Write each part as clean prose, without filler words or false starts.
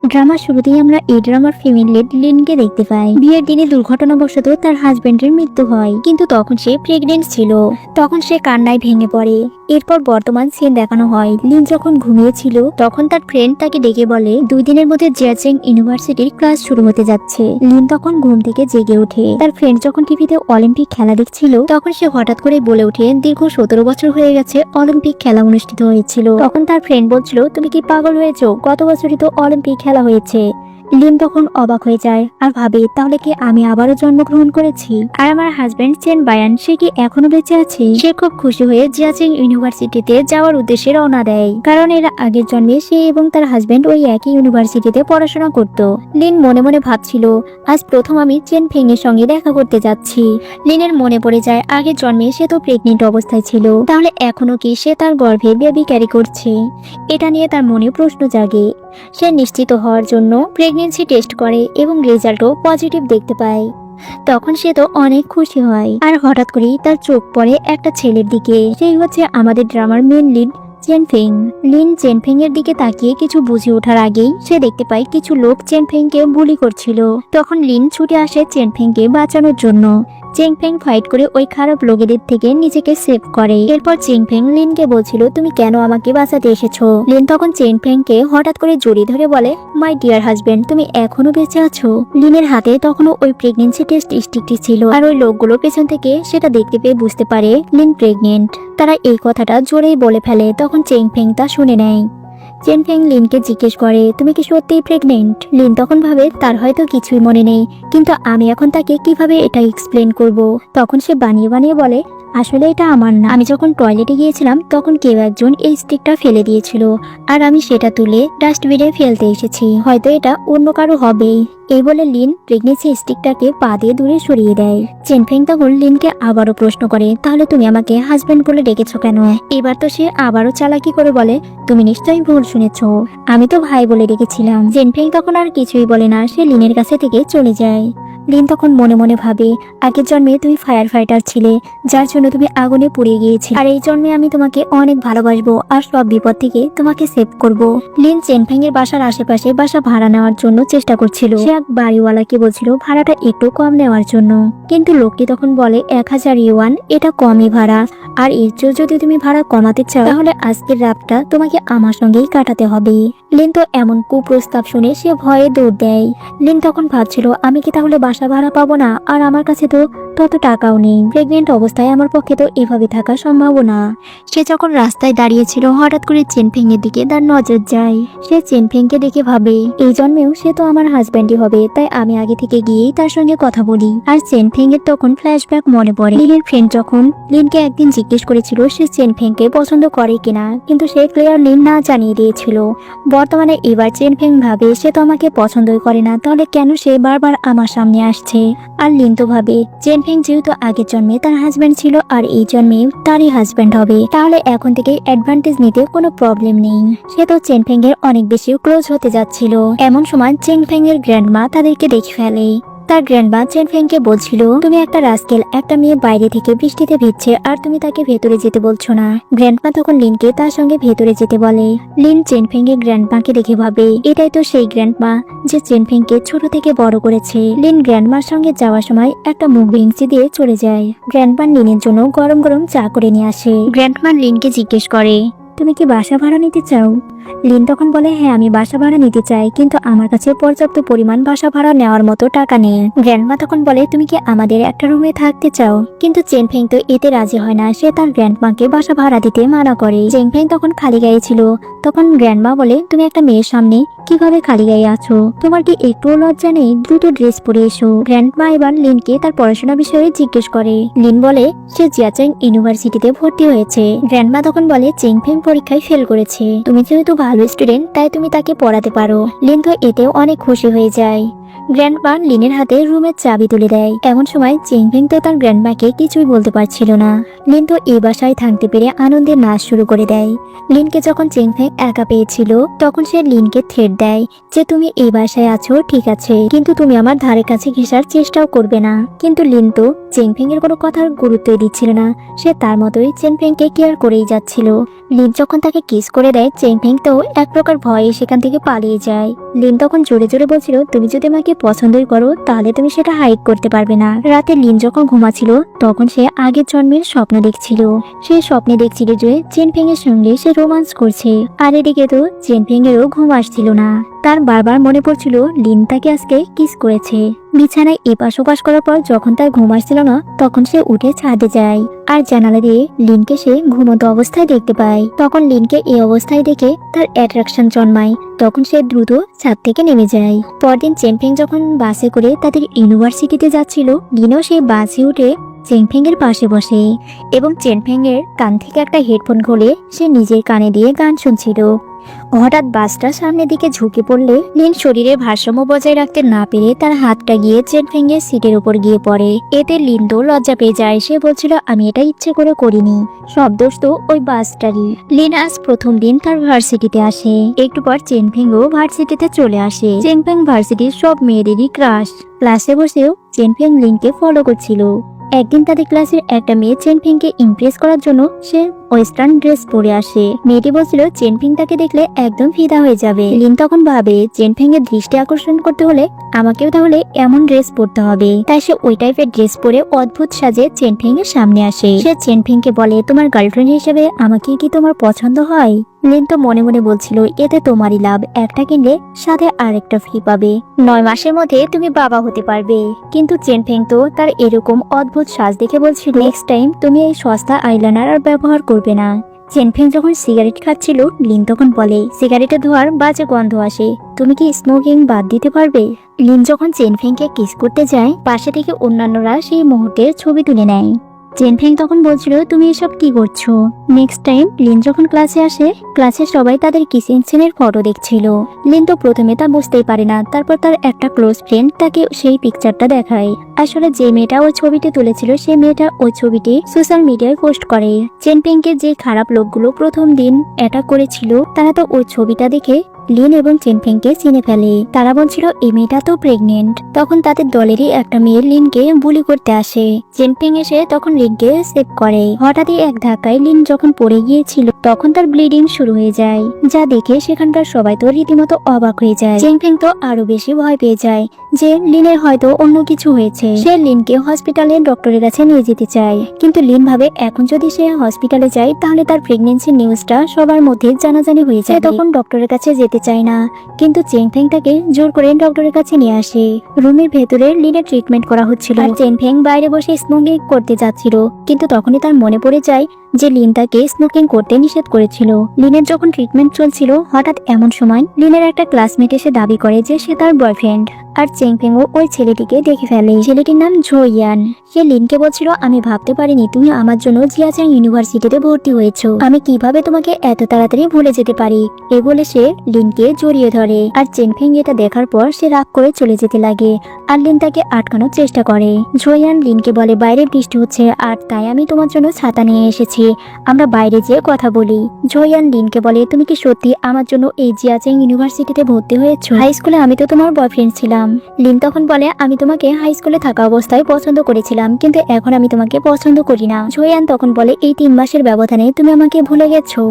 ড্রামার শুরুতেই আমরা এই ড্রামার ফিমেল লিড লিনকে দেখতে পাই। বিয়ের দিনে দুর্ঘটনাবশত তার হাজবেন্ডের মৃত্যু হয়, কিন্তু তখন সে প্রেগনেন্ট ছিল। তখন সে কান্নায় ভেঙে পড়ে। এরপর বর্তমান সিন দেখানো হয়। লিন যখন ঘুমিয়েছিল তখন তার ফ্রেন্ড তাকে ডেকে বলে 2 দিনের মধ্যে জিয়াচেং ইউনিভার্সিটির ক্লাস শুরু হতে যাচ্ছে। লিন তখন ঘুম থেকে জেগে ওঠে। তার ফ্রেন্ড যখন টিভিতে অলিম্পিক খেলা দেখছিল তখন সে হঠাৎ করে বলে ওঠে দীর্ঘ 17 বছর হয়ে গেছে অলিম্পিক খেলা অনুষ্ঠিত হয়েছিল। তখন তার ফ্রেন্ড বলছিল তুমি কি পাগল হয়েছো, গত বছরই তো অলিম্পিক খেলা হয়েছে। লিন তখন অবাক হয়ে যায় আর ভাবে তাহলে কি আমি আবারও জন্মগ্রহণ করেছি, আর আমার হাজবেন্ড চেন বায়ান সে কি এখনো বেঁচে আছে। সে খুব খুশি হয়ে জিয়াচেং ইউনিভার্সিটিতে যাওয়ার উদ্দেশ্যে রওনা দেয়, কারণ এর আগের জন্মে সে এবং তার হাজবেন্ড ওই একই ইউনিভার্সিটিতে পড়াশোনা করত। লিন মনে মনে ভাবছিল আজ প্রথম আমি চেন ফেং এর সঙ্গে দেখা করতে যাচ্ছি। লিনের মনে পড়ে যায় আগের জন্মে সে তো প্রেগনেন্ট অবস্থায় ছিল, তাহলে এখনো কি সে তার গর্ভে বেবি ক্যারি করছে। এটা নিয়ে তার মনে প্রশ্ন জাগে। সে নিশ্চিত হওয়ার জন্য প্রেগনেন্সি টেস্ট করে এবং রেজাল্টও পজিটিভ দেখতে পায়। তখন সে তো অনেক খুশি হয়, আর হঠাৎ করেই তার চোখ পড়ে একটা ছেলের দিকে। সেই হচ্ছে আমাদের ড্রামার main lead Chen Feng. Lin Chen Feng এর দিকে তাকিয়ে কিছু বুঝে ওঠার আগেই সে দেখতে পায় কিছু লোক চেন ফেং কে বুলি করছিল। তখন লিন ছুটে আসে চেন ফেং কে বাঁচানোর জন্য। চেং ফেং ফাইট করে ওই খারাপ লোকেদের থেকে নিজেকে সেভ করে। এরপর চেং ফেং লিনকে বলছিল তুমি কেন আমাকে বাঁচাতে এসেছো। লিন তখন চেং ফেং কে হঠাৎ করে জড়িয়ে ধরে বলে মাই ডিয়ার হাজবেন্ড তুমি এখনো বেঁচে আছো। লিনের হাতে তখনও ওই প্রেগনেন্সি টেস্ট স্টিকটি ছিল, আর ওই লোকগুলো পেছন থেকে সেটা দেখতে পেয়ে বুঝতে পারে লিন প্রেগনেন্ট। তারা এই কথাটা জোরেই বলে ফেলে। তখন চেং ফেং তা শুনে নেয়। চেন ফেং লিনকে জিজ্ঞেস করে তুমি কি সত্যিই প্রেগনেন্ট। লিন তখন ভাবে তার হয়তো কিছুই মনে নেই, কিন্তু আমি এখন তাকে কিভাবে এটা এক্সপ্লেন করব। তখন সে বানিয়ে বানিয়ে বলে আসলে এটা আমার না, আমি যখন টয়লেটে গিয়েছিলাম তখন কেউ একজন এই স্টিকটা ফেলে দিয়েছিল, আর আমি সেটা তুলে ডাস্টবিনে ফেলতে এসেছি, হয়তো এটা অন্য কারো হবেই। এই বলে লিন প্রেগনেন্সি স্টিকটাকে পা দিয়ে দূরে সরিয়ে দেয়। চেন ফেং তখন লিনকে আবারও প্রশ্ন করে তাহলে তুমি আমাকে হাজবেন্ড বলে ডেকেছো কেন। এবার তো সে আবারও চালাকি করে বলে তুমি নিশ্চয়ই ভুল শুনেছো, আমি তো ভাই বলে ডেকেছিলাম। চেন ফেং তখন আর কিছুই বলে না, সে লিনের কাছে থেকে চলে যায়। লিন তখন মনে মনে ভাবে আগের জন্মে তুমি ফায়ার ফাইটার ছিলে, যার জন্য তুমি আগুনে পুড়ে গিয়েছিলে, আর এই জন্মে আমি তোমাকে অনেক ভালোবাসবো আর সব বিপদ থেকে তোমাকে সেভ করব। লিন চেনফেং এর বাসার আশেপাশে বাসা ভাড়া নেওয়ার জন্য চেষ্টা করছিল। সে এক বাড়িওয়ালাকে বলছিল ভাড়াটা একটু কম নেওয়ার জন্য, কিন্তু লোকটি তখন বলে 1000 ইউয়ান, এটা কমই ভাড়া, আর এর চেয়েও যদি তুমি ভাড়া কমাতে চাও তাহলে আজকের রাতটা তোমাকে আমার সঙ্গেই কাটাতে হবে। লিন তো এমন কুপ্রস্তাব শুনে সে ভয়ে দৌড় দেয়। লিন তখন ভাবছিল আমি কি তাহলে বাসা ভাড়া পাবো না, আর আমার কাছে তো তত টাকাও নেই। প্রেগনেন্ট অবস্থায় আমার পক্ষে তো এভাবে থাকা সম্ভব না। সে যখন রাস্তায় দাঁড়িয়েছিল হঠাৎ করে চেনফেং এর দিকে তার নজর যায়। সে চেনফেং কে দেখে ভাবে এই জন্মেও সে তো আমার হাজবেন্ডই হবে, তাই আমি আগে থেকে গিয়েই তার সঙ্গে কথা বলি। আর চেনফেং এর তখন ফ্ল্যাশব্যাক মনে পড়ে। লিনের ফ্রেন্ড যখন লিনকে একদিন জিজ্ঞেস করেছিল সে চেনফেং কে পছন্দ করে কিনা, কিন্তু সে ক্লিয়ার লিন না জানিয়ে দিয়েছিল। বর্তমানে এবার চেনফেং ভাবে সে তো আমাকে পছন্দই করে না, তাহলে কেন সে বারবার আমার সামনে আসছে। আর লিন তো ভাবে চেনফেং যেহেতু আগের জন্মে তার হাজবেন্ড ছিল আর এই জন্মে তারই হাজবেন্ড হবে, তাহলে এখন থেকে অ্যাডভান্টেজ নিতে কোনো প্রবলেম নেই। সে তো চেনফেং এর অনেক বেশি ক্লোজ হতে যাচ্ছিল। এমন সময় চেনফেং এর গ্র্যান্ডমা তাদেরকে দেখে ফেলে। তার গ্র্যান্ডমা চেনফেং কে বলছিল তুমি একটা রাস্কেল, একটা মেয়ে বাইরে থেকে বৃষ্টিতে ভিজছে আর তুমি তাকে ভেতরে যেতে বলছো না। গ্র্যান্ডমা তখন লিনকে তার সঙ্গে ভেতরে যেতে বলে। লিন চেনফেং এর গ্র্যান্ডমাকে দেখে ভাবে এটাই তো সেই গ্র্যান্ডমা যে চেনফেং কে ছোট থেকে বড় করেছে। লিন গ্র্যান্ডমার সঙ্গে যাওয়ার সময় একটা মুখ ভেঙচি দিয়ে চলে যায়। গ্র্যান্ডমা লিনের জন্য গরম গরম চা করে নিয়ে আসে। গ্র্যান্ডমা লিনকে জিজ্ঞেস করে তুমি কি বাসা ভাড়া নিতে চাও। লিন তখন বলে হ্যাঁ আমি বাসা ভাড়া নিতে চাই, কিন্তু আমার কাছে পর্যাপ্ত পরিমাণ বাসা ভাড়া নেওয়ার মতো টাকা নেই। গ্র্যান্ডমা তখন বলে তুমি কি আমাদের একটা রুমে থাকতে চাও, কিন্তু চেনফেং তো এতে রাজি হয় না। সে তার গ্র্যান্ডমাকে বাসা ভাড়া দিতে মানা করে। চেনফেং তখন খালি গায়ে ছিল। তখন গ্র্যান্ডমা বলে তুমি একটা মেয়ের সামনে কিভাবে খালি গায়ে আছো, তোমার কি একটুও লজ্জা নেই, দ্রুত ড্রেস পরে এসো। গ্র্যান্ডমা এবার লিনকে তার পড়াশোনা বিষয়ে জিজ্ঞেস করে। লিন বলে সে জিয়াচেং ইউনিভার্সিটিতে ভর্তি হয়েছে। গ্র্যান্ডমা তখন বলে চেনফেং পরীক্ষায় ফেল করেছে, তুমি যেহেতু ভালো স্টুডেন্ট তাই তুমি তাকে পড়াতে পারো। লিন তো এতেও অনেক খুশি হয়ে যায়। গ্র্যান্ডমা লিনের হাতে রুমের চাবি তুলে দেয়। এমন সময় চেংফেং তো তার গ্র্যান্ডমাকে কিছুই বলতে পারছিল না। লিন তো এই বাসায় থাকতে পেরে আনন্দে নাচ শুরু করে দেয়। লিনকে যখন চেংফেং একা পেয়েছিল তখন সে লিনকে থ্রেট দেয় যে তুমি এই বাসায় আছো ঠিক আছে, কিন্তু তুমি আমার ধারে কাছে ঘেঁষার চেষ্টাও করবে না। কিন্তু লিন তো চেংফেং এর কোনো কথার গুরুত্বই দিচ্ছিল না। সে তার মতোই চেংফেংকে কেয়ার করেই যাচ্ছিল। লিন যখন তাকে কিস করে দেয় চেংফেং তো এক প্রকার ভয়ে সেখান থেকে পালিয়ে যায়। লিন তখন জোরে জোরে বলছিল তুমি যদি আমাকে পছন্দই করো তাহলে তুমি সেটা হাইড করতে পারবে না। রাতে লিন যখন ঘুমাচ্ছিল তখন সে আগের জন্মের স্বপ্ন দেখছিল। সে স্বপ্নে দেখছিল যে চেনফেং এর সঙ্গে সে রোমান্স করছে, আর এদিকে তো চেনফেং এরও ঘুম আসছিল না। তার বারবার মনে পড়ছিল লিন তাকে আজকে কিস করেছে। বিছানায় এপাশ ওপাশ করার পর যখন তার ঘুম আসছিল না তখন সে উঠে ছাদে যায়, আর জানালা দিয়ে লিনকে সে ঘুমন্ত অবস্থায় দেখতে পায়। তখন লিনকে এই অবস্থায় দেখে তার অ্যাট্রাকশন জন্মায়। তখন সে দ্রুত ছাদ থেকে নেমে যায়। পরদিন চেনফেং যখন বাসে করে তাদের ইউনিভার্সিটিতে যাচ্ছিল, লিনও সেই বাসে উঠে চেনফেং এর পাশে বসে এবং চেনফেং এর কান থেকে একটা হেডফোন খুলে সে নিজের কানে দিয়ে গান শুনছিল। হঠাৎ বাসটা সামনের দিকে ঝুঁকে পড়লে লিন শরীরের ভারসাম্য বজায় রাখতে না পেরে তার হাতটা গিয়ে চেনফেং এর সিটের উপর গিয়ে পড়ে। এতে লিন তো লজ্জা পেয়ে যায়। সে বলছিল আমি এটা ইচ্ছে করে করিনি, সব দোষ তো ওই বাসটারই। লিন আজ প্রথম দিন তার ভার্সিটিতে আসে। একটু পর চেনফেংও ভার্সিটিতে চলে আসে। চেনফেং ভার্সিটির সব মেয়েদেরই ক্রাশ। ক্লাসে বসেও চেনফেং লিনকে ফলো করছিল। একদিন তাদের ক্লাসের একটা মেয়ে চেনফেংকে ইমপ্রেস করার জন্য সে ওয়েস্টার্ন ড্রেস পরে আসে। মেয়েটি বলছিল চেনফেং তাকে দেখলে একদম ফিদা হয়ে যাবে। লিন তখন ভাবে চেনফেং এর দৃষ্টি আকর্ষণ করতে হলে আমাকেও তাহলে এমন ড্রেস পরতে হবে। তাই সে ওই টাইপের ড্রেস পরে অদ্ভুত সাজে চেনফেং এর সামনে আসে। সে চেনফেংকে বলে তোমার গার্লফ্রেন্ড হিসেবে আমাকে কি তোমার পছন্দ হয়? লিন তো মনে মনে বলছিল এতে তোমারই লাভ, একটা কিনলে সাথে আরেকটা ফ্রি পাবে। 9 মাসের মধ্যে তুমি বাবা হতে পারবে। কিন্তু চেনফেং তো তার এরকম অদ্ভুত সাজ দেখে বলছিল নেক্সট টাইম তুমি এই সস্তা আইলাইনার আর ব্যবহার করবে না। চেনফেং যখন সিগারেট খাচ্ছিল লিন তখন বলে সিগারেটের ধোঁয়ার বাজে গন্ধ আসে, তুমি কি স্মোকিং বাদ দিতে পারবে? লিন যখন চেনফেংকে কিস করতে যায় পাশে থেকে অন্যান্যরা সেই মুহূর্তের ছবি তুলে নেয়। চেনফেং তখন বলছিল তুমি এসব কি করছো? নেক্সট টাইম লিন যখন ক্লাসে আসে ক্লাসে সবাই তাদের কিসিং সিনের ফটো দেখছিল। লিন তো প্রথমে তা বুঝতেই পারে না। তারপর তার একটা ক্লোজ ফ্রেন্ড তাকে সেই পিকচারটা দেখায়। আসলে যে মেয়েটা ওই ছবিটি তুলেছিল সেই মেয়েটা ওই ছবিটি সোশ্যাল মিডিয়ায় পোস্ট করে। চেনফেংকে যে খারাপ লোকগুলো প্রথম দিন অ্যাটাক করেছিল তারা তো ওই ছবিটা দেখে লিন এবং চেনফেংকে চিনে ফেলে। তারা বলছিল এই মেয়েটা তো প্রেগনেন্ট। তখন তাদের দলেরই একটা মেয়ে লিনকে বুলি করতে আসে। চেনফেং এসে তখন লিনকে সেভ করে। হঠাৎই এক ধাক্কায় লিন যখন পড়ে গিয়েছিল তখন তার ব্লিডিং শুরু হয়ে যায়, যা দেখে সেখানকার সবাই তো রীতিমতো অবাক হয়ে যায়। চেনফেং তো আরো বেশি ভয় পেয়ে যায় যে লিনের হয়তো অন্য কিছু হয়েছে। সে লিনকে হসপিটালে ডক্টরের কাছে নিয়ে যেতে চায়, কিন্তু লিন ভাবে এখন যদি সে হসপিটালে যায় তাহলে তার প্রেগনেন্সি নিউজটা সবার মধ্যে জানাজানি হয়ে যায়। তখন ডক্টরের কাছে যেতে চায় না, কিন্তু চেনফেং তাকে জোর করে ডক্টরের কাছে নিয়ে আসে। রুমের ভেতরে লিনের ট্রিটমেন্ট করা হচ্ছিল আর চেনফেং বাইরে বসে স্মোকিং করতে যাচ্ছিল, কিন্তু তখনই তার মনে পড়ে যায় যে লিন তাকে স্মোকিং করতে নিষেধ করেছিল। লিনের যখন ট্রিটমেন্ট চলছিল হঠাৎ এমন সময় লিনের একটা ক্লাসমেট এসে দাবি করে যে সে তার বয়ফ্রেন্ড, আর চেংফেংও ওই ছেলেটিকে দেখে ফেলে। ছেলেটির নাম ঝোয়ান। সে লিনকে বলছিল আমি ভাবতে পারিনি তুমি আমার জন্য জিয়াচাং ইউনিভার্সিটিতে ভর্তি হয়েছো, আমি কিভাবে তোমাকে এত তাড়াতাড়ি ভুলে যেতে পারি। এ বলে সে লিনকে জড়িয়ে ধরে, আর চেংফেং এটা দেখার পর সে রাগ করে চলে যেতে লাগে, আর লিন তাকে আটকানোর চেষ্টা করে। ঝোয়ান লিনকে বলে বাইরে বৃষ্টি হচ্ছে আর তাই আমি তোমার জন্য ছাতা নিয়ে এসেছি, আমরা বাইরে যেয়ে কথা বলি। ঝোয়ান লিনকে বলে তুমি কি সত্যি আমার জন্য এই জিয়াচাং ইউনিভার্সিটিতে ভর্তি হয়েছো? হাই স্কুলে আমি তো তোমার বয়ফ্রেন্ড ছিলাম। লিন তখন বলে আমি তোমাকে হাই স্কুলে থাকা অবস্থায় পছন্দ করেছিলাম, কিন্তু এখন আমি তোমাকে পছন্দ করি না। ঝোয়ান তখন বলে এই 3 মাসের ব্যবধানে তুমি আমাকে ভুলে গেছো।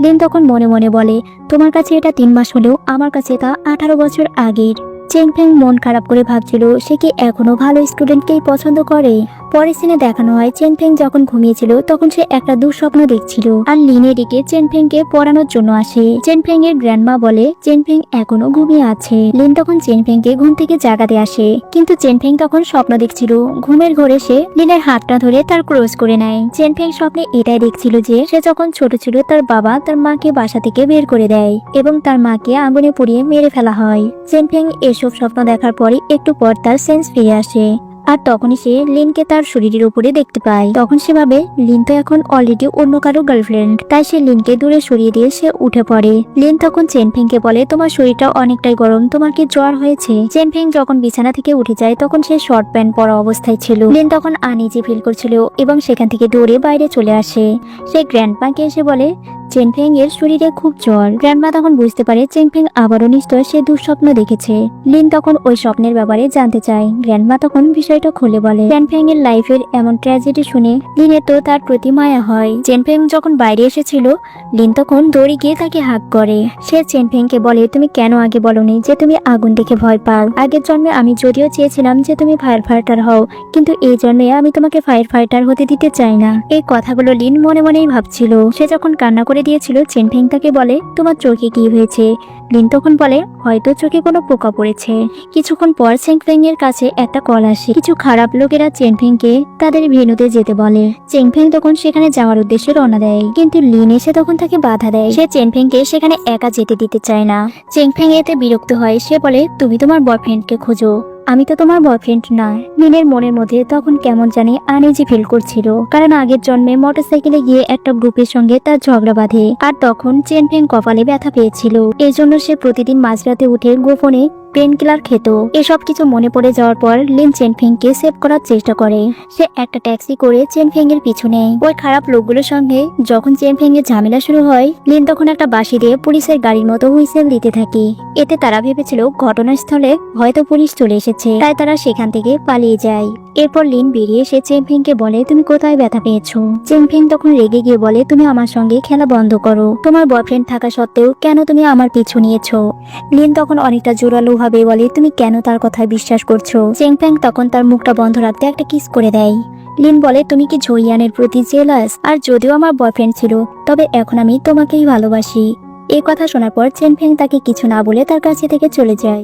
লিন তখন মনে মনে বলে তোমার কাছে এটা 3 মাস হলেও আমার কাছে তা 18 বছর আগের। চেংফেং মন খারাপ করে ভাবছিল সে কি এখনো ভালো স্টুডেন্টকেই পছন্দ করে। পরের সিনে দেখানো হয় চেনফেং যখন ঘুমিয়েছিল তখন সে একটা দুঃস্বপ্ন দেখছিল, আর লিন এদিকে চেনফেংকে পড়ানোর জন্য আসে। চেনফেং এর গ্র্যান্ডমা বলে চেনফেং এখনো ঘুমিয়ে আছে। লিন তখন চেনফেংকে ঘুম থেকে জাগাতে আসে, কিন্তু চেনফেং তখন স্বপ্ন দেখছিল। ঘুমের ঘরে সে লিনের হাতটা ধরে তার ক্রস করে নেয়। চেনফেং স্বপ্নে এটাই দেখছিল যে সে যখন ছোট ছিল তার বাবা তার মাকে বাসা থেকে বের করে দেয় এবং তার মাকে আগুনে পুড়িয়ে মেরে ফেলা হয়। চেনফেং এসব স্বপ্ন দেখার পরই একটু পর তার সেন্স ফিরে আসে, আর তখনই সে লিনকে তার শরীরের উপরে দেখতে পায়। তখন সে ভাবে লিন তো এখন অলরেডি অন্য কারো গার্লফ্রেন্ড, তাই সে লিনকে দূরে সরিয়ে দিয়ে সে উঠে পড়ে। লিন তখন চেনফিংকে বলে তোমার শরীরটা অনেকটাই গরম, তোমার কি জ্বর হয়েছে? চেনফিং যখন বিছানা থেকে উঠে যায় তখন সে শর্ট প্যান্ট পরা অবস্থায় ছিল। লিন তখন আনইজি ফিল করছিল এবং সেখান থেকে দৌড়ে বাইরে চলে আসে। সে গ্র্যান্ডমাকে এসে বলে চেনফিং এর শরীরে খুব জ্বর। গ্র্যান্ডমা তখন বুঝতে পারে চেনফিং আবারও নিশ্চয় সে দুঃস্বপ্ন দেখেছে। লিন তখন ওই স্বপ্নের ব্যাপারে জানতে চায়। গ্র্যান্ডমা তখন বিষয়টা খুলে বলে। চেনফিং এর লাইফের এমন ট্র্যাজেডি শুনে লিনের তো তার প্রতি মায়া হয়। চেনফিং যখন বাইরে এসেছিল লিন তখন দৌড়ে গিয়ে তাকে হাগ করে। সে চেনফিংকে বলে তুমি কেন আগে বলনি যে তুমি আগুন দেখে ভয় পাও? আগের জন্মে আমি যদিও চেয়েছিলাম যে তুমি ফায়ার ফাইটার হও, কিন্তু এই জন্মে আমি তোমাকে ফায়ার ফাইটার হতে দিতে চাই না। এই কথাগুলো লিন মনে মনেই ভাবছিল। সে যখন কান্না করে দিয়েছিল চেনফিং তাকে বলে তোমার চোখে কি হয়েছে? লিন তখন বলে হয়তো চোখে কোনো পোকা পড়েছে। কিছুক্ষণ পর চেনফিং এর কাছে একটা কল আসে। কিছু খারাপ লোকেরা চেনফিংকে তাদের ভেন্যুতে যেতে বলে। চেনফিং তখন সেখানে যাওয়ার উদ্দেশ্যে রওনা দেয়, কিন্তু লিন এসে তখন তাকে বাধা দেয়। সে চেনফিংকে সেখানে একা যেতে দিতে চায় না। চেনফিং এতে বিরক্ত হয়। সে বলে তুমি তোমার বয়ফ্রেন্ডকে খোঁজো, আমি তো তোমার বয়ফ্রেন্ড না। লিনের মনের মধ্যে তখন কেমন জানি আনইজি ফিল করছিল, কারণ আগের জন্মে মোটরসাইকেলে গিয়ে একটা গ্রুপের সঙ্গে তার ঝগড়া বাঁধে আর তখন চেনফিং কপালে ব্যথা পেয়েছিল। এজন্য সে প্রতিদিন মাঝরাতে উঠে গোপনে পেন কিলার খেত। এসব কিছু মনে পড়ে যাওয়ার পর লিন চেনফিংকে সেভ করার চেষ্টা করে। সে একটা ট্যাক্সি করে চেনফিং এর পিছু নেয়। ওই খারাপ লোকগুলোর সঙ্গে যখন চেনফিং এর ঝামেলা শুরু হয় লিন তখন একটা বাঁশি দিয়ে পুলিশের গাড়ির মতো হুইসেল দিতে থাকে। এতে তারা ভেবেছিল ঘটনাস্থলে হয়তো পুলিশ চলে এসেছে, তাই তারা সেখান থেকে পালিয়ে যায়। এরপর লিন বেরিয়ে এসে চেনফিংকে বলে তুমি কোথায় ব্যথা পেয়েছো? চেনফিং তখন রেগে গিয়ে বলে তুমি আমার সঙ্গে খেলা বন্ধ করো, তোমার বয়ফ্রেন্ড থাকা সত্ত্বেও কেন তুমি আমার পিছু নিয়েছো? লিন তখন অনেকটা জোরালো ভাবে বলে তুমি কেন তার কথায় বিশ্বাস করছো? চেনফিং তখন তার মুখটা বন্ধ রাখতে একটা কিস করে দেয়। লিন বলে তুমি কি ঝইয়ানের প্রতি জেলাস? আর যদিও আমার বয়ফ্রেন্ড ছিল, তবে এখন আমি তোমাকেই ভালোবাসি। এই কথা শোনার পর চেনফিং তাকে কিছু না বলে তার কাছে থেকে চলে যায়।